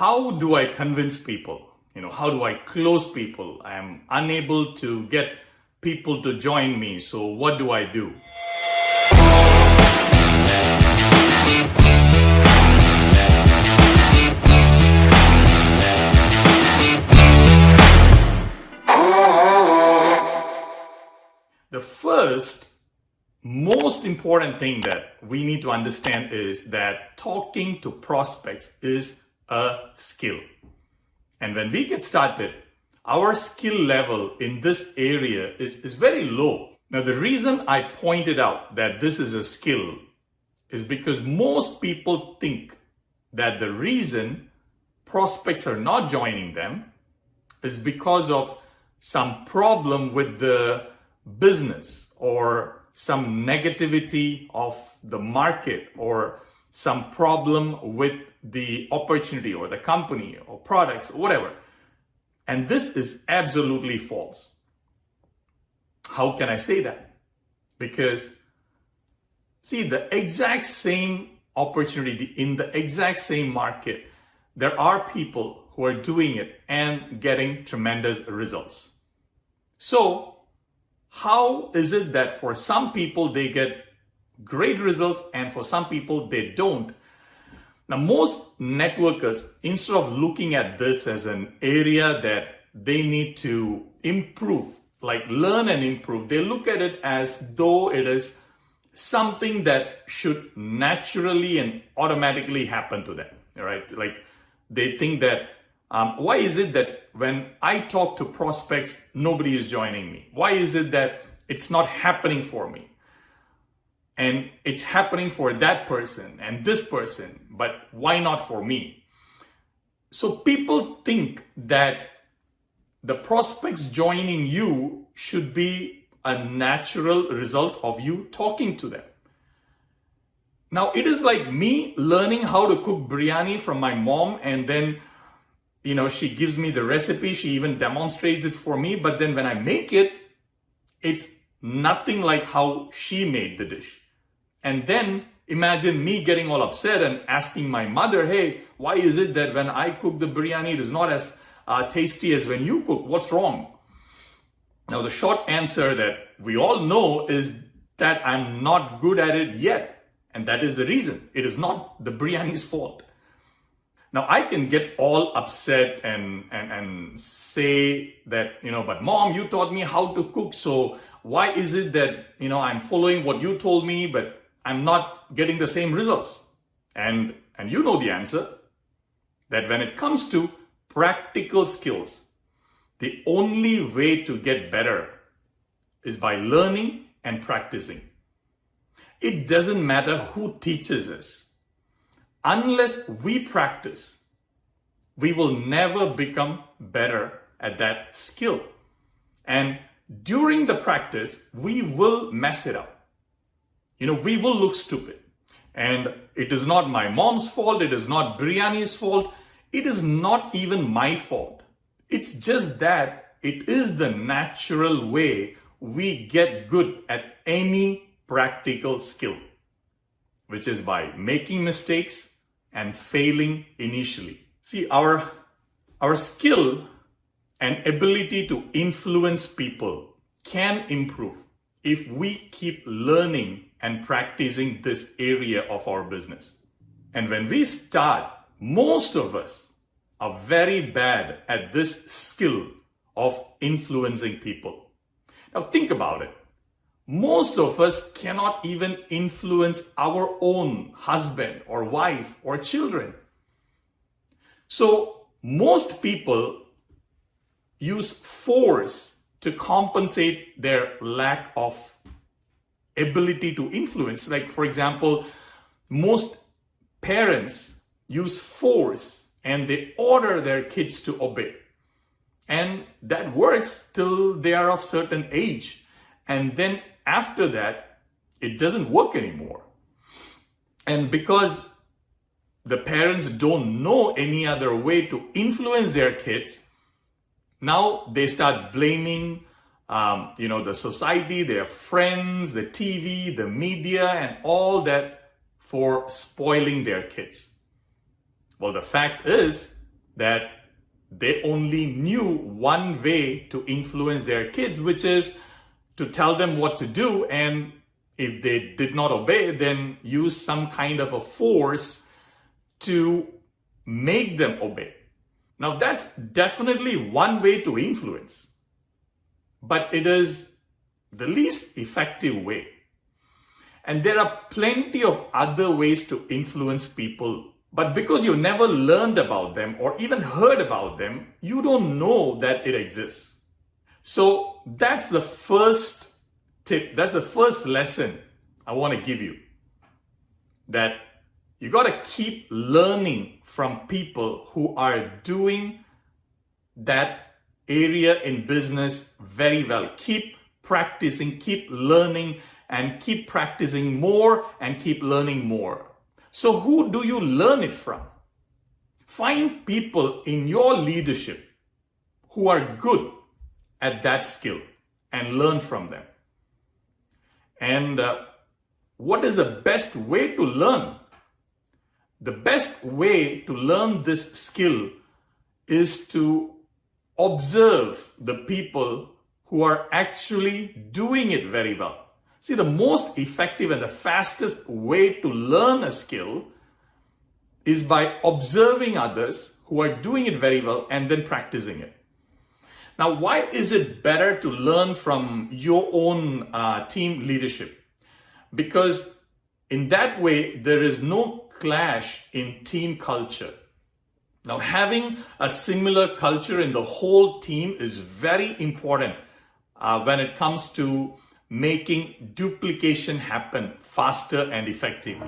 how do I convince people? How do I close people? I'm unable to get people to join me. So what do I do? The first most important thing that we need to understand is that talking to prospects is a skill. And when we get started, our skill level in this area is very low. Now, the reason I pointed out that this is a skill is because most people think that the reason prospects are not joining them is because of some problem with the business or some negativity of the market or some problem with the opportunity or the company or products or whatever. And this is absolutely false. How can I say that? Because see, the exact same opportunity in the exact same market, there are people who are doing it and getting tremendous results. So how is it that for some people they get great results and for some people they don't? Now, most networkers, instead of looking at this as an area that they need to improve, like learn and improve, they look at it as though it is something that should naturally and automatically happen to them, right? Like they think that, why is it that when I talk to prospects, nobody is joining me? Why is it that it's not happening for me? And it's happening for that person and this person, but why not for me? So people think that the prospects joining you should be a natural result of you talking to them. Now, it is like me learning how to cook biryani from my mom, and then she gives me the recipe, she even demonstrates it for me, but then when I make it, it's nothing like how she made the dish. And then imagine me getting all upset and asking my mother, hey, why is it that when I cook the biryani, it is not as tasty as when you cook? What's wrong? Now, the short answer that we all know is that I'm not good at it yet. And that is the reason. It is not the biryani's fault. Now, I can get all upset and say that, but mom, you taught me how to cook. So why is it that, I'm following what you told me, but I'm not getting the same results? And you know the answer, that when it comes to practical skills, the only way to get better is by learning and practicing. It doesn't matter who teaches us. Unless we practice, we will never become better at that skill. And during the practice, we will mess it up. We will look stupid. And it is not my mom's fault. It is not biryani's fault. It is not even my fault. It's just that it is the natural way we get good at any practical skill, which is by making mistakes and failing initially. See, our skill and ability to influence people can improve if we keep learning and practicing this area of our business. And when we start, most of us are very bad at this skill of influencing people. Now think about it. Most of us cannot even influence our own husband or wife or children. So most people use force to compensate their lack of ability to influence. Like, for example, most parents use force and they order their kids to obey. And that works till they are of certain age. And then after that, it doesn't work anymore. And because the parents don't know any other way to influence their kids, now they start blaming the society, their friends, the TV, the media, and all that for spoiling their kids. Well, the fact is that they only knew one way to influence their kids, which is to tell them what to do, and if they did not obey, then use some kind of a force to make them obey. Now, that's definitely one way to influence, but it is the least effective way. And there are plenty of other ways to influence people, but because you never learned about them or even heard about them, you don't know that it exists. So that's the first tip, that's the first lesson I want to give you. That you got to keep learning from people who are doing that area in business very well. Keep practicing, keep learning, and keep practicing more and keep learning more. So who do you learn it from? Find people in your leadership who are good at that skill and learn from them. And what is the best way to learn? The best way to learn this skill is to observe the people who are actually doing it very well. See, the most effective and the fastest way to learn a skill is by observing others who are doing it very well and then practicing it. Now, why is it better to learn from your own team leadership? Because in that way, there is no clash in team culture. Now, having a similar culture in the whole team is very important when it comes to making duplication happen faster and effectively.